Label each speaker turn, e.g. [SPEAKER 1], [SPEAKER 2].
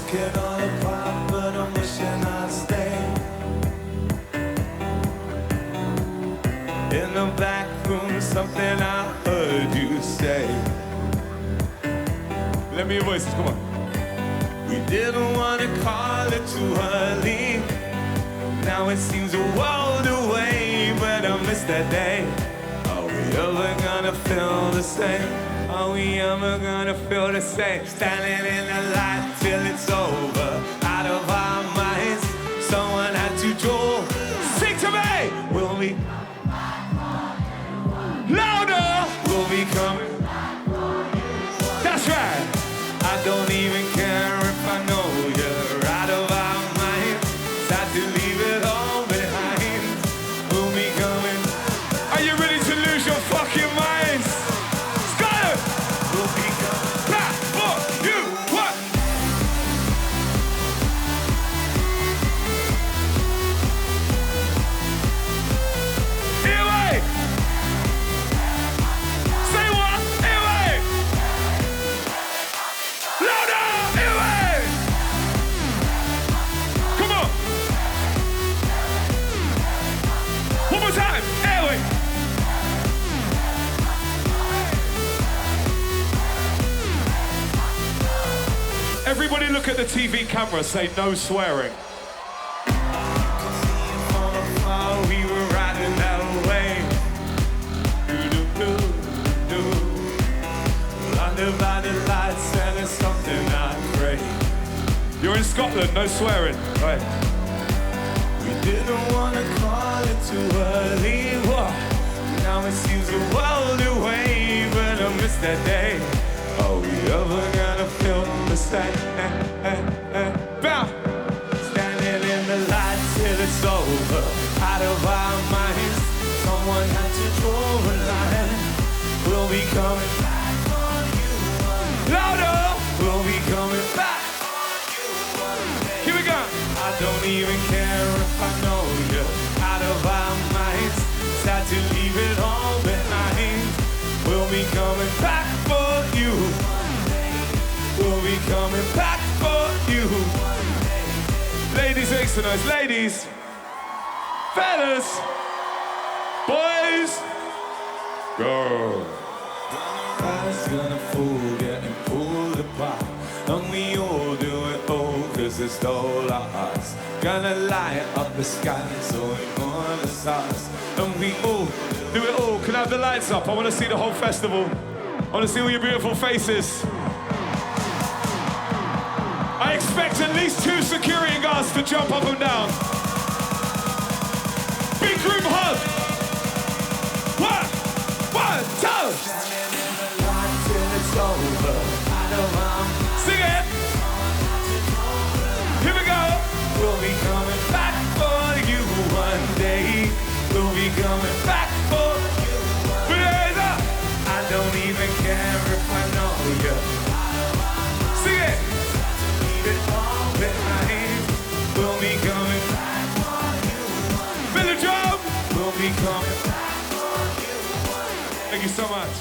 [SPEAKER 1] took it all apart, but I'm wishing I'd stay. In the back room, something I heard you say. Let me hear your voices, come on. We didn't want to call it too early. Now it seems a world away, but I miss that day. Are we ever gonna feel the same? Are we ever gonna feel the same? Standing in the light till it's over, out of our minds. Someone had to draw. Sing to me! Will we? Louder! Will we coming? That's right. I don't even care if I know you're out of our minds. Time to leave it all behind. We'll be coming. Are you ready to lose your fucking minds? Skyler! We'll be coming back for you. What? Anyway! Say what? Anyway! Louder! Anyway! Come on! One more time! Anyway! Everybody look at the TV camera, say no swearing. We were riding that way. Under by the lights and it's something not great. You're in Scotland, no swearing. Right. We didn't want to call it too early. Whoa. Now it seems a world away, but I miss that day. Are we ever gonna feel the same? Bow. Standing in the light till it's over, out of our minds. Someone had to draw a line. We'll be coming back for you one day. Louder! We'll be coming back for you one day. Here we go. I don't even care if I know you're out of our minds. Sad to leave it all behind. We'll be coming back for you one day. We'll be coming back for you one day. Ladies, make some noise. Ladies, fellas, boys, go. Gonna fool, getting pulled apart. And we all do it all, cause it's all our hearts. Gonna light up the sky, so we all the stars. And we all do it all. Can I have the lights up? I wanna see the whole festival. I wanna see all your beautiful faces. I expect at least 2 security guards to jump up and down. Big group hug. 1, 2. It's over. Sing it. Here we go. We'll be coming back for you one day. We'll be coming back for you one day. I don't even care if I know you. Sing it. Leave it all behind. We'll be coming back for you one day. Feel the drum. We'll be coming back for you one day. Thank you so much.